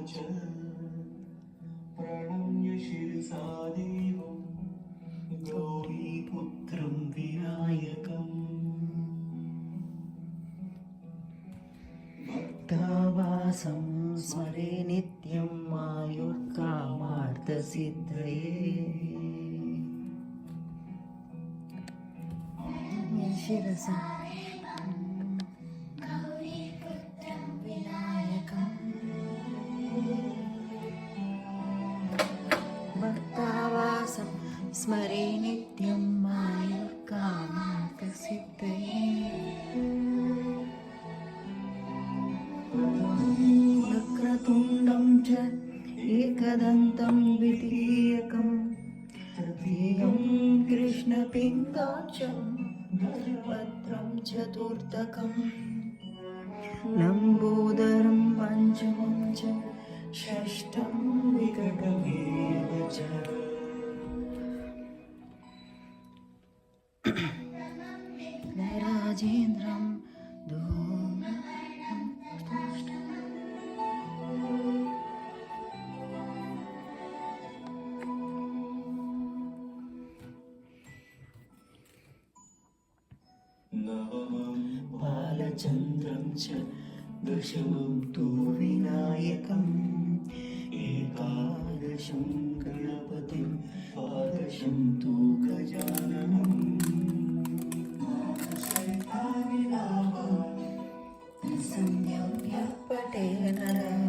च प्रणम्य शिरसा देवं गौरीपुत्रं विनायकम् भक्तावासं स्मरे नित्यं आयुर्कामार्थसिद्धये शिरसा गौरीपुत्रं विनायकम् भक्तावासं स्मरे नित्यं आयुर्कामार्थसिद्धये वक्रतुण्डं च एकदन्तं द्वितीयकं तृतीयं कृष्णपिङ्गाक्षं भद्रं चतुर्थकं लम्बोदरं पञ्चमं च षष्ठं विकटमेव च राजेन्द्रं बालचन्द्रं च दशमं तु विनायकम् एकादशं गणपतिं द्वादशं तु गजाननम् संयम्य पठे नरः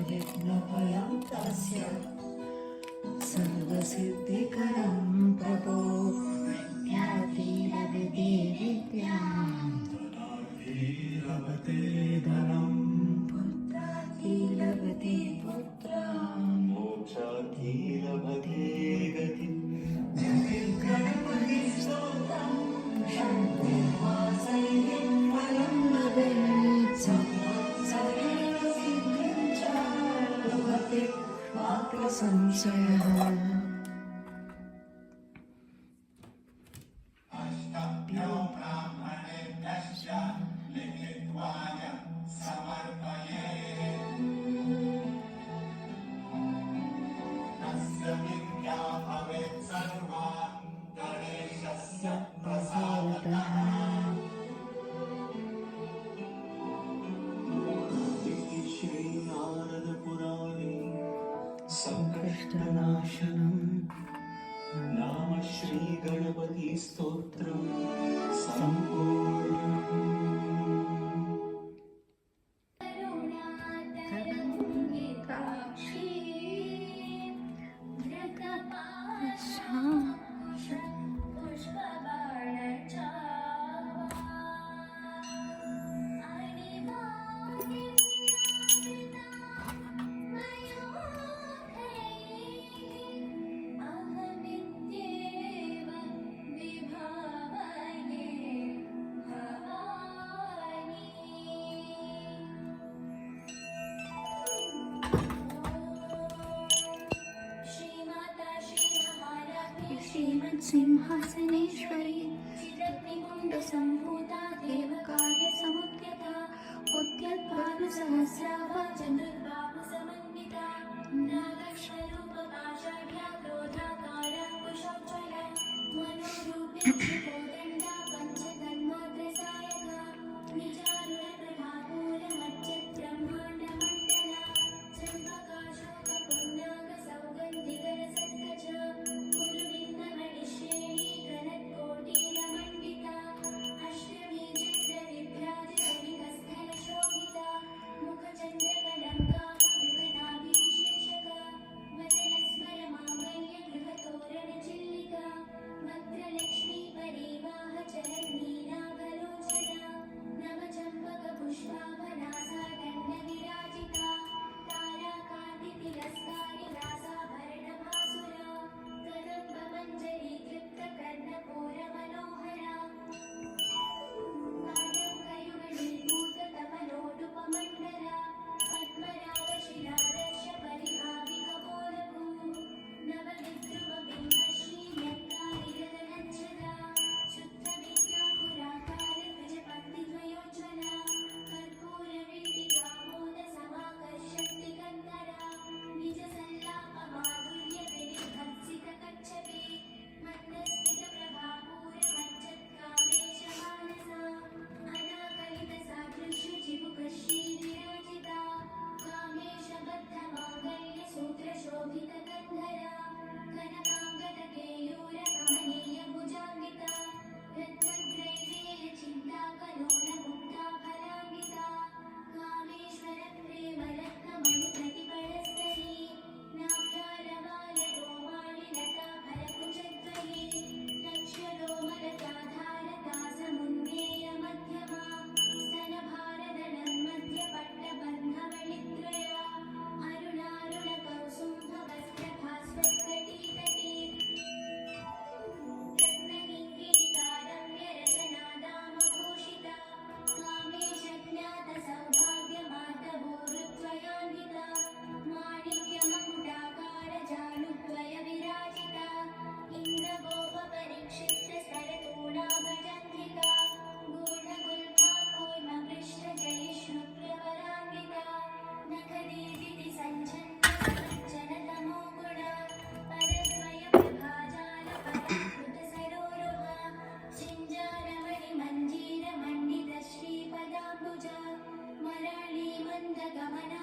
विघ्नभयं तस्य सर्वसिद्धिकरं प्रभो लभते धनं पुत्रार्थी लभते पुत्रान् मोक्षार्थी लभते गतिं गणपति स्तोत्रं शङ्कुवासैर्यं फलं लभेत् सर्वैः सिद्धिं च लभते मात्र संशयः संकष्टनाशनं नाम श्री गणपति स्तोत्रं संपूर्णम् सिंहासनेश्वरी चिदग्निकुण्डसम्भूता देवकार्यसमुद्यता उद्यद्भानुसहस्राभा चतुर्बाहुसमन्विता नागस्वरूपपाशाढ्या क्रोधाकारा कुशोज्ज्वला मनोरूपी कोदण्डा पञ्चतन्मात्रसायका निजारुणप्रभापूरमच्युतब्रह्माण्डमण्डला चम्पकाशोकपुण्डाकसौगन्धिकरसत्कचा कुरुविन्दमणिश्रेणी कनत्कोटिः गमना